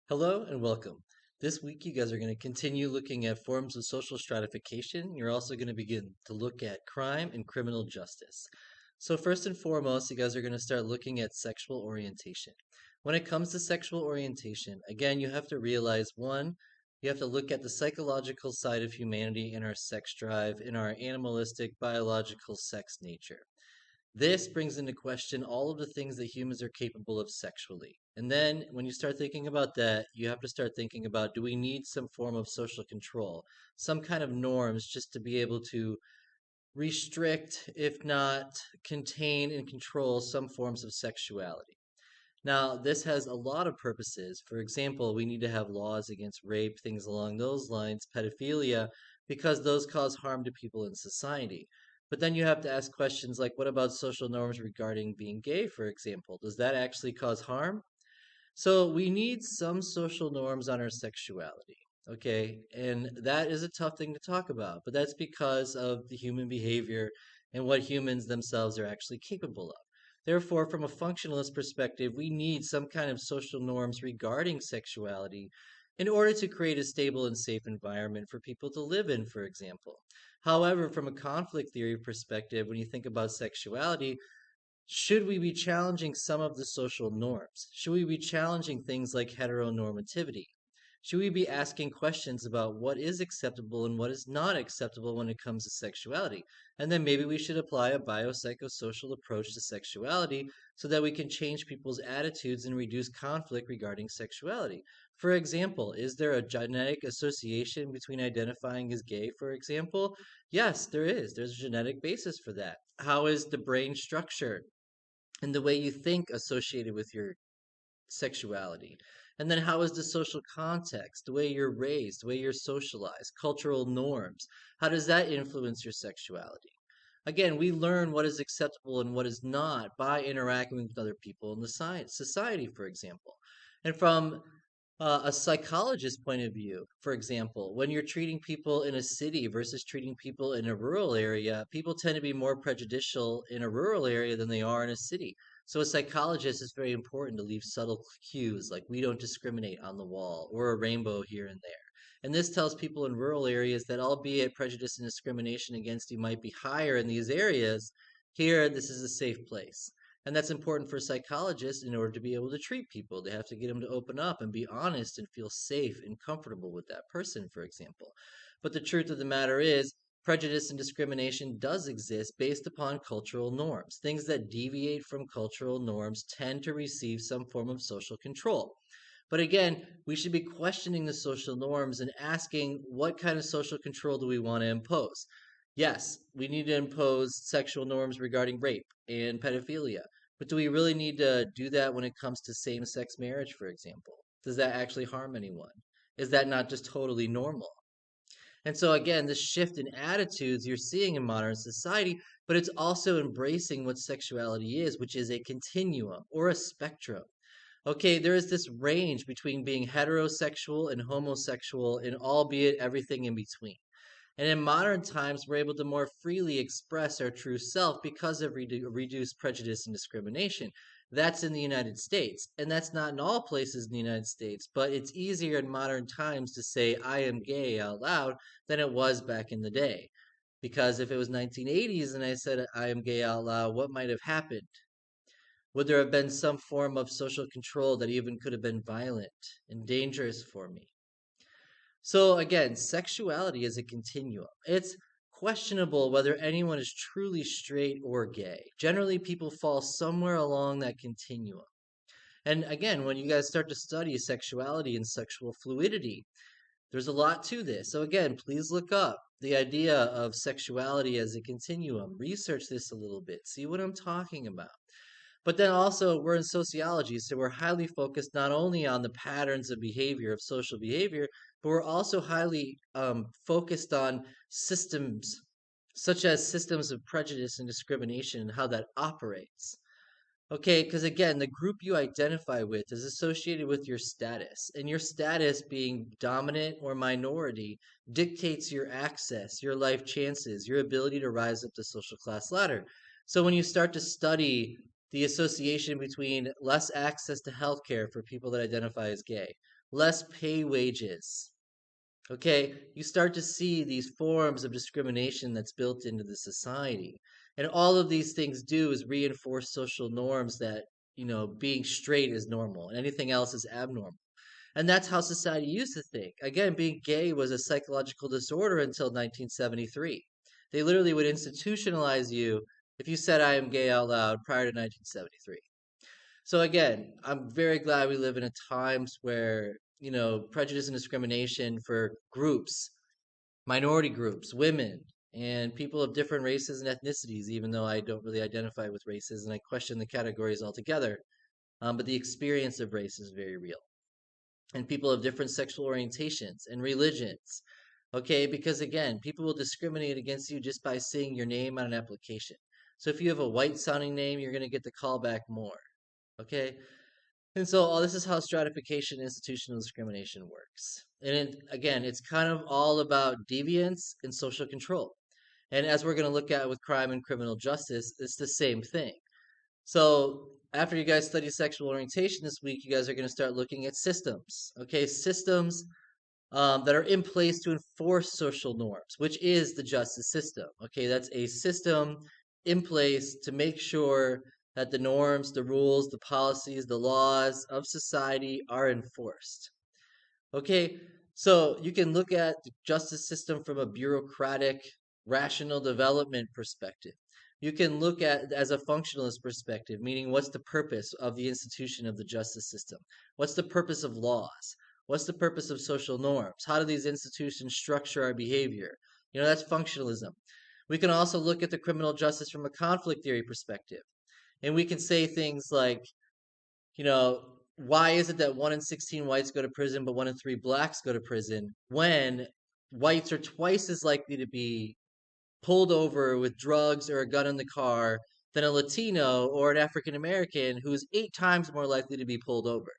Hello and welcome. This week, you guys are going to continue looking at forms of social stratification. You're also going to begin to look at crime and criminal justice. So, first and foremost, you guys are going to start looking at sexual orientation. When it comes to sexual orientation, again, you have to realize one, you have to look at the psychological side of humanity in our sex drive, in our animalistic, biological sex nature. This brings into question all of the things that humans are capable of sexually. And then when you start thinking about that, you have to start thinking about, do we need some form of social control, some kind of norms just to be able to restrict, if not contain and control some forms of sexuality? Now, this has a lot of purposes. For example, we need to have laws against rape, things along those lines, pedophilia, because those cause harm to people in society. But then you have to ask questions like, what about social norms regarding being gay, for example? Does that actually cause harm? So we need some social norms on our sexuality, okay? And that is a tough thing to talk about, but that's because of the human behavior and what humans themselves are actually capable of. Therefore, from a functionalist perspective, we need some kind of social norms regarding sexuality in order to create a stable and safe environment for people to live in, for example. However, from a conflict theory perspective, when you think about sexuality, should we be challenging some of the social norms? Should we be challenging things like heteronormativity? Should we be asking questions about what is acceptable and what is not acceptable when it comes to sexuality? And then maybe we should apply a biopsychosocial approach to sexuality so that we can change people's attitudes and reduce conflict regarding sexuality. For example, is there a genetic association between identifying as gay, for example? Yes, there is. There's a genetic basis for that. How is the brain structured? And the way you think associated with your sexuality. And then how is the social context, the way you're raised, the way you're socialized, cultural norms, how does that influence your sexuality? Again, we learn what is acceptable and what is not by interacting with other people in the science society, for example. And from a psychologist point of view, for example, when you're treating people in a city versus treating people in a rural area, people tend to be more prejudicial in a rural area than they are in a city. So, a psychologist is very important to leave subtle cues like we don't discriminate on the wall or a rainbow here and there. And this tells people in rural areas that, albeit prejudice and discrimination against you might be higher in these areas, here this is a safe place. And that's important for psychologists in order to be able to treat people. They have to get them to open up and be honest and feel safe and comfortable with that person, for example. But the truth of the matter is, prejudice and discrimination does exist based upon cultural norms. Things that deviate from cultural norms tend to receive some form of social control. But again, we should be questioning the social norms and asking what kind of social control do we want to impose? Yes, we need to impose sexual norms regarding rape and pedophilia. But do we really need to do that when it comes to same sex marriage, for example? Does that actually harm anyone? Is that not just totally normal? And so, again, this shift in attitudes you're seeing in modern society, but it's also embracing what sexuality is, which is a continuum or a spectrum. Okay, there is this range between being heterosexual and homosexual, and albeit everything in between. And in modern times, we're able to more freely express our true self because of reduced prejudice and discrimination. That's in the United States. And that's not in all places in the United States, but it's easier in modern times to say, I am gay out loud than it was back in the day. Because if it was 1980s and I said I am gay out loud, what might have happened? Would there have been some form of social control that even could have been violent and dangerous for me? So again, sexuality is a continuum. It's questionable whether anyone is truly straight or gay. Generally, people fall somewhere along that continuum. And again, when you guys start to study sexuality and sexual fluidity, there's a lot to this. So again, please look up the idea of sexuality as a continuum. Research this a little bit. See what I'm talking about. But then also, we're in sociology, so we're highly focused not only on the patterns of behavior, of social behavior, but we're also highly focused on systems, such as systems of prejudice and discrimination and how that operates. Okay, because again, the group you identify with is associated with your status, and your status being dominant or minority dictates your access, your life chances, your ability to rise up the social class ladder. So when you start to study the association between less access to healthcare for people that identify as gay, less pay wages. Okay, you start to see these forms of discrimination that's built into the society. And all of these things do is reinforce social norms that, being straight is normal and anything else is abnormal. And that's how society used to think. Again, being gay was a psychological disorder until 1973. They literally would institutionalize you if you said I am gay out loud prior to 1973. So again, I'm very glad we live in a times where, prejudice and discrimination for groups, minority groups, women, and people of different races and ethnicities, even though I don't really identify with races and I question the categories altogether. But the experience of race is very real. And people of different sexual orientations and religions. Okay, because again, people will discriminate against you just by seeing your name on an application. So if you have a white sounding name, you're going to get the call back more. Okay, and so all this is how stratification and institutional discrimination works. And again, it's kind of all about deviance and social control. And as we're going to look at with crime and criminal justice, it's the same thing. So after you guys study sexual orientation this week, you guys are going to start looking at systems. Okay, systems that are in place to enforce social norms, which is the justice system. Okay, that's a system in place to make sure that the norms, the rules, the policies, the laws of society are enforced. Okay, so you can look at the justice system from a bureaucratic, rational development perspective. You can look at it as a functionalist perspective, meaning what's the purpose of the institution of the justice system? What's the purpose of laws? What's the purpose of social norms? How do these institutions structure our behavior? That's functionalism. We can also look at the criminal justice from a conflict theory perspective. And we can say things like, why is it that 1 in 16 whites go to prison, but 1 in 3 blacks go to prison when whites are twice as likely to be pulled over with drugs or a gun in the car than a Latino or an African American who is 8 times more likely to be pulled over?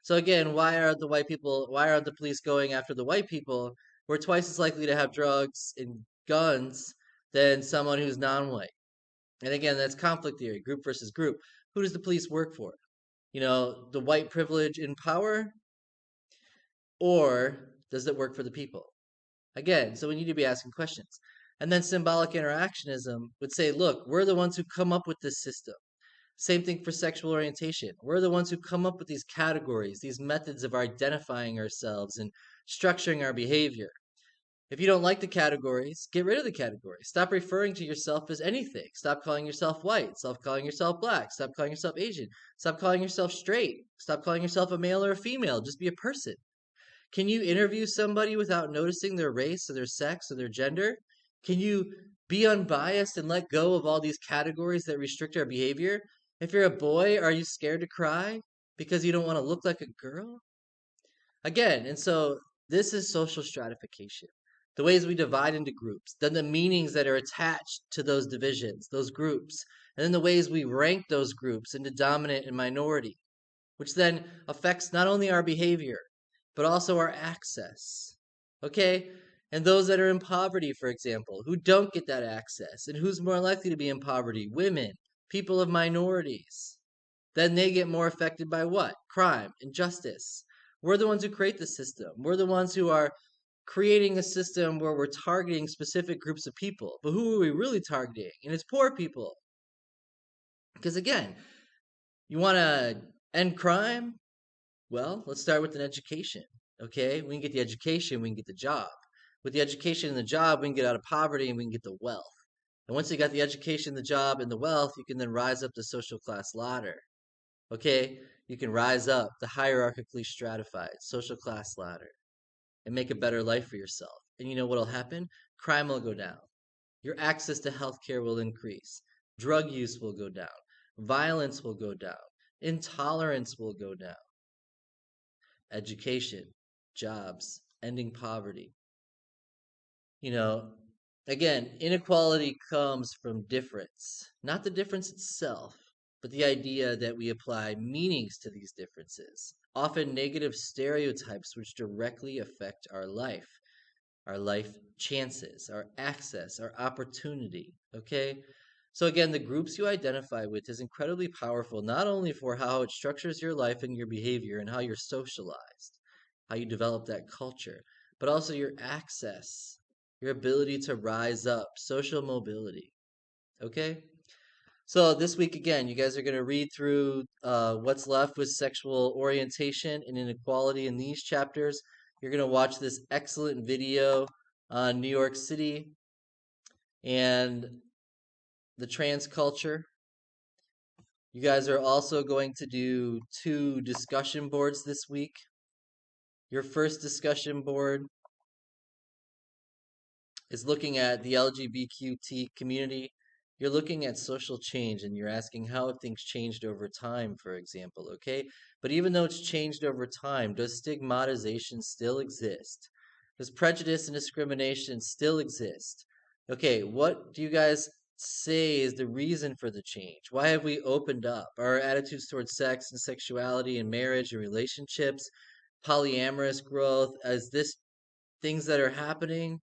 So again, why aren't the police going after the white people who are twice as likely to have drugs and guns than someone who's non-white? And again, that's conflict theory, group versus group. Who does the police work for? The white privilege in power, or does it work for the people? Again, so we need to be asking questions. And then symbolic interactionism would say, look, we're the ones who come up with this system. Same thing for sexual orientation. We're the ones who come up with these categories, these methods of identifying ourselves and structuring our behavior. If you don't like the categories, get rid of the categories. Stop referring to yourself as anything. Stop calling yourself white. Stop calling yourself black. Stop calling yourself Asian. Stop calling yourself straight. Stop calling yourself a male or a female. Just be a person. Can you interview somebody without noticing their race or their sex or their gender? Can you be unbiased and let go of all these categories that restrict our behavior? If you're a boy, are you scared to cry because you don't want to look like a girl? Again, and so this is social stratification. The ways we divide into groups, then the meanings that are attached to those divisions, those groups, and then the ways we rank those groups into dominant and minority, which then affects not only our behavior, but also our access. Okay? And those that are in poverty, for example, who don't get that access, and who's more likely to be in poverty? Women, people of minorities. Then they get more affected by what? Crime, injustice. We're the ones who create the system. We're the ones who are creating a system where we're targeting specific groups of people. But who are we really targeting? And it's poor people. Because again, you want to end crime? Well, let's start with an education. Okay? We can get the education, we can get the job. With the education and the job, we can get out of poverty and we can get the wealth. And once you got the education, the job, and the wealth, you can then rise up the social class ladder. Okay? You can rise up the hierarchically stratified social class ladder and make a better life for yourself. And you know what'll happen? Crime will go down. Your access to healthcare will increase. Drug use will go down. Violence will go down. Intolerance will go down. Education, jobs, ending poverty. You know, again, inequality comes from difference, not the difference itself, but the idea that we apply meanings to these differences, often negative stereotypes which directly affect our life chances, our access, our opportunity. Okay? So, again, the groups you identify with is incredibly powerful, not only for how it structures your life and your behavior and how you're socialized, how you develop that culture, but also your access, your ability to rise up, social mobility. Okay? So this week again, you guys are going to read through what's left with sexual orientation and inequality in these chapters. You're going to watch this excellent video on New York City and the trans culture. You guys are also going to do 2 discussion boards this week. Your first discussion board is looking at the LGBTQ community. You're looking at social change and you're asking how have things changed over time, for example, okay? But even though it's changed over time, does stigmatization still exist? Does prejudice and discrimination still exist? Okay, what do you guys say is the reason for the change? Why have we opened up? Our attitudes towards sex and sexuality and marriage and relationships, polyamorous growth, is this things that are happening?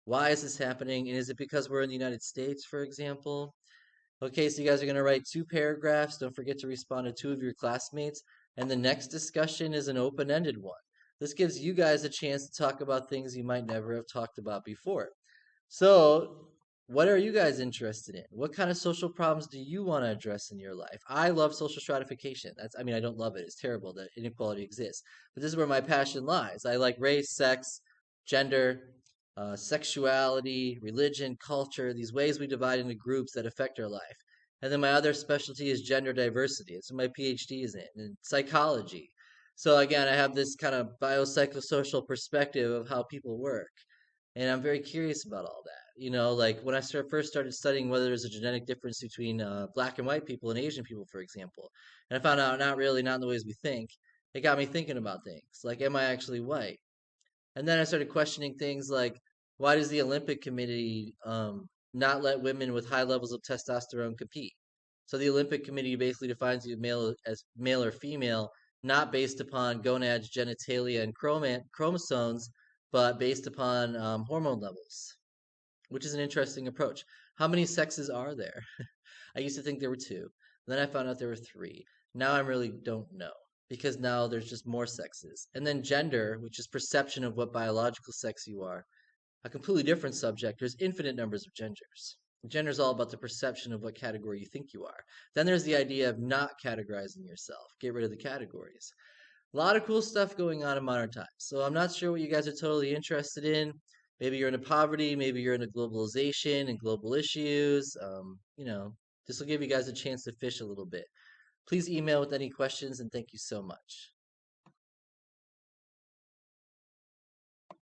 Why is this happening? And is it because we're in the United States, for example? Okay, so you guys are going to write 2 paragraphs. Don't forget to respond to 2 of your classmates. And the next discussion is an open ended one. This gives you guys a chance to talk about things you might never have talked about before. So, what are you guys interested in? What kind of social problems do you want to address in your life? I love social stratification. I mean, I don't love it. It's terrible that inequality exists. But this is where my passion lies. I like race, sex, gender, sexuality, religion, culture, these ways we divide into groups that affect our life. And then my other specialty is gender diversity. It's what my PhD is in, and psychology. So again, I have this kind of biopsychosocial perspective of how people work. And I'm very curious about all that. You know, like when I first started studying whether there's a genetic difference between black and white people and Asian people, for example, and I found out not really, not in the ways we think, it got me thinking about things like, am I actually white? And then I started questioning things like, why does the Olympic Committee not let women with high levels of testosterone compete? So the Olympic Committee basically defines you male as male or female, not based upon gonads, genitalia, and chromosomes, but based upon hormone levels, which is an interesting approach. How many sexes are there? I used to think there were 2. Then I found out there were 3. Now I really don't know because now there's just more sexes. And then gender, which is perception of what biological sex you are, a completely different subject. There's infinite numbers of genders. Gender is all about the perception of what category you think you are. Then there's the idea of not categorizing yourself. Get rid of the categories. A lot of cool stuff going on in modern times. So I'm not sure what you guys are totally interested in. Maybe you're into poverty, maybe you're into globalization and global issues. This will give you guys a chance to fish a little bit. Please email with any questions and thank you so much.